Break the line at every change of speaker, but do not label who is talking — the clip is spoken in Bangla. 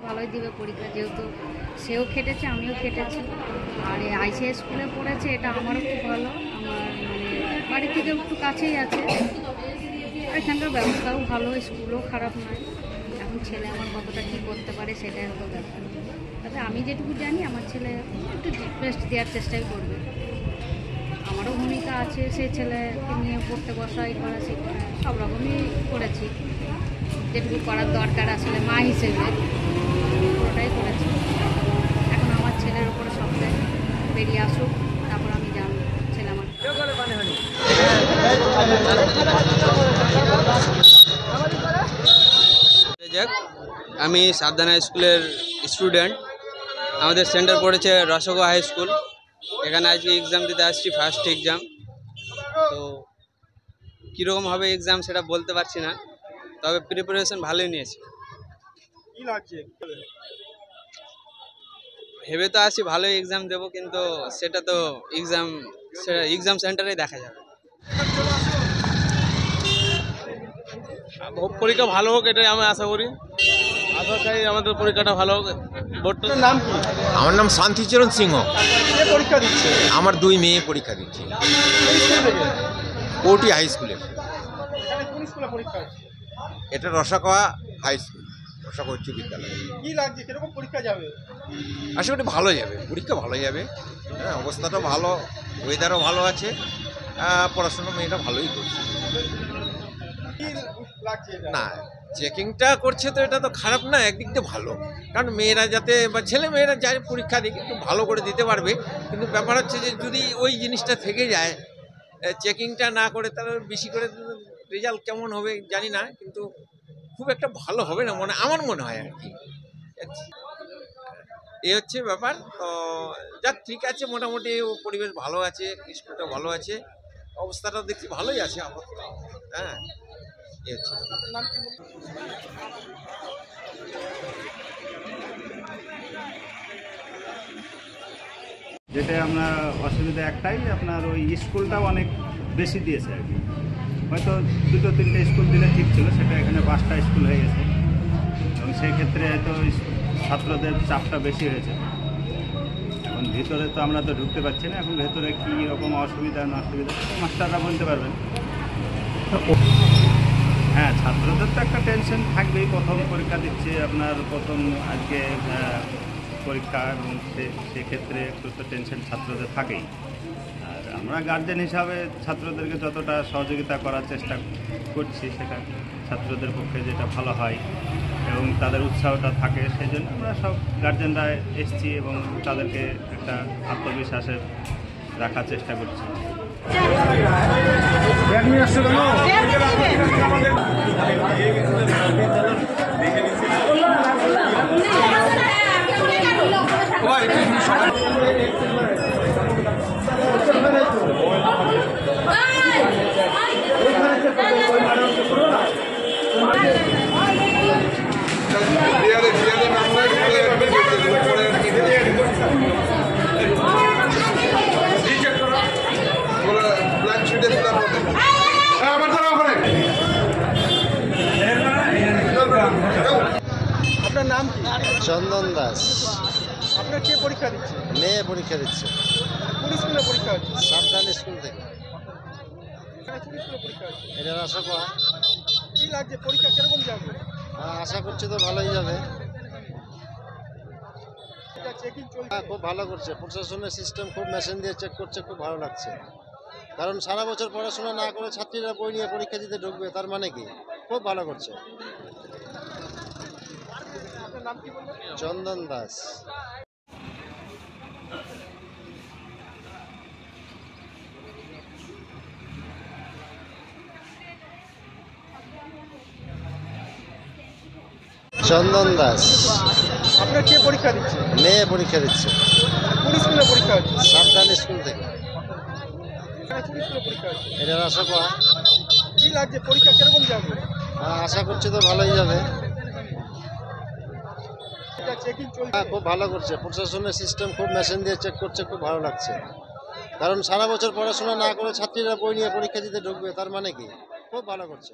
ভালোই দিবে পরীক্ষা, যেহেতু সেও খেটেছে আমিও খেটেছি। আর আইসিআই স্কুলে পড়েছে, এটা আমারও খুব ভালো। আমার মানে বাড়ি থেকে একটু কাছেই আছে, এখানকার ব্যবস্থাও ভালো, স্কুলও খারাপ নয়। এখন ছেলে আমার কতটা কী করতে পারে সেটাই হলো ব্যাপার। তবে আমি যেটুকু জানি আমার ছেলে একটু বেস্ট দেওয়ার চেষ্টাই করবে। আমারও ভূমিকা আছে, সেই ছেলেকে নিয়ে পড়তে বসা, এই করা, সেই করা, সব রকমই করেছি। যেটুকু করার দরকার আসলে মা হিসেবে পুরোটাই করেছি। এখন আমার ছেলের উপরে সবটাই বেরিয়ে আসুক, তারপর আমি জানবো ছেলে আমার।
আমি সাবধানা স্কুলের স্টুডেন্ট। আমাদের সেন্টার পড়েছে রসগো হাই স্কুল। এখানে আজকে এক্সাম দিতে আসছি, ফার্স্ট এক্সাম। তো কীরকম হবে এক্সাম সেটা বলতে পারছি না, তবে প্রিপারেশন ভালোই নিয়েছি।
কি লাগছে
ভেবে তো আসি ভালোই এক্সাম দেবো, কিন্তু সেটা তো এক্সাম সেন্টারে দেখা যাবে।
পরীক্ষা ভালো হোক এটাই আমি আশা করি। আশা চাই আমাদের পরীক্ষাটা ভালো হোক। বোর্ডটার নাম কি?
আমার নাম শান্তিচরণ সিংহ।
কে পরীক্ষা দিচ্ছে?
আমার 2 মেয়ে পরীক্ষা দিচ্ছে কোটি হাই স্কুলে।
কোন স্কুলে পরীক্ষা আছে?
এটা রসাকোয়া হাই স্কুল, রসাকোয়া উচ্চ বিদ্যালয়।
কি লাগছে, কিরকম পরীক্ষা যাবে?
আশা করি ভালো যাবে, পরীক্ষা ভালো যাবে। হ্যাঁ, অবস্থাটা ভালো, ওয়েদারও ভালো আছে, পড়াশোনা মেয়েটা ভালোই করছে।
কি লাগছে এটা?
না, চেকিংটা করছে তো এটা তো খারাপ না, একদিক দিয়ে ভালো। কারণ মেয়েরা যাতে বা ছেলে মেয়েরা যাই পরীক্ষা দিক একটু ভালো করে দিতে পারবে। কিন্তু ব্যাপার হচ্ছে যে যদি ওই জিনিসটা থেকে যায়, চেকিংটা না করে তাহলে বেশি করে রেজাল্ট কেমন হবে জানি না, কিন্তু খুব একটা ভালো হবে না আমার মনে হয় আর কি। এই হচ্ছে ব্যাপার। তো যাক, ঠিক আছে, মোটামুটি পরিবেশ ভালো আছে, স্কুলটা ভালো আছে, অবস্থাটা দেখছি ভালোই আছে আপাতত। হ্যাঁ, এই হচ্ছে।
যেটা আপনার অসুবিধা একটাই, আপনার ওই স্কুলটাও অনেক বেশি দিয়েছে আর কি। হয়তো 2-3টে স্কুল দিলে ঠিক ছিল, সেটা এখানে 5টা স্কুল হয়ে গেছে, এবং সেই ক্ষেত্রে হয়তো ছাত্রদের চাপটা বেশি হয়েছে। এখন ভিতরে তো আমরা তো ঢুকতে পারছি না, এখন ভেতরে কী রকম অসুবিধা না অসুবিধা মাস্টাররা বলতে পারবেন। হ্যাঁ, ছাত্রদের তো একটা টেনশন থাকবেই, প্রথম পরীক্ষা দিচ্ছে আপনার, প্রথম আজকে পরীক্ষা, এবং সেক্ষেত্রে একটু তো টেনশন ছাত্রদের থাকেই। আর আমরা গার্জেন হিসাবে ছাত্রদেরকে যতটা সহযোগিতা করার চেষ্টা করছি, সেটা ছাত্রদের পক্ষে যেটা ভালো হয় এবং তাদের উৎসাহটা থাকে, সেই জন্য আমরা সব গার্জেনরা এসছি এবং তাদেরকে একটা আত্মবিশ্বাসে রাখার চেষ্টা করছি।
আপনার নাম কি?
চন্দন দাস।
আপনার কে পরীক্ষা দিচ্ছে?
মেয়ে পরীক্ষা দিচ্ছে।
কোন স্কুলে পরীক্ষা হচ্ছে?
সাবধান স্কুল থেকে।
কোন স্কুলে পরীক্ষা হচ্ছে?
এটা রসগোয়া।
কি লাগছে, পরীক্ষা কিরকম যাবে?
আশা করছি তো ভালোই যাবে।
চেকিং চলছে?
হ্যাঁ, খুব ভালো করছে, প্রশাসনের সিস্টেম খুব মেশিন দিয়ে চেক করছে, খুব ভালো লাগছে। কারণ সারা বছর পড়াশোনা না করে ছাত্রীরা বই নিয়ে পরীক্ষা দিতে ঢুকবে, তার মানে কি, খুব ভালো করছে।
আপনার নাম কি বললেন?
চন্দন দাস। চন্দন দাস।
আপনার কে পরীক্ষা দিচ্ছে?
মেয়ে পরীক্ষা দিচ্ছে।
কোন স্কুলে পরীক্ষা
পরীক্ষা হচ্ছে?
সাবধান স্কুল থেকে।
এখানে কোন স্কুলে পরীক্ষা হচ্ছে?
এটা রাসকোয়া।
কি লাগছে, পরীক্ষা কিরকম যাবে?
আশা করছি তো ভালোই যাবে।
এটা চেকিং চলছে?
হ্যাঁ, খুব ভালো করছে, প্রশাসনের সিস্টেম খুব মেশিন দিয়ে চেক করছে, খুব ভালো লাগছে। কারণ সারা বছর পড়াশোনা না করে ছাত্রীরা বই নিয়ে পরীক্ষা দিতে ঢুকবে, তার মানে কি খুব ভালো করছে।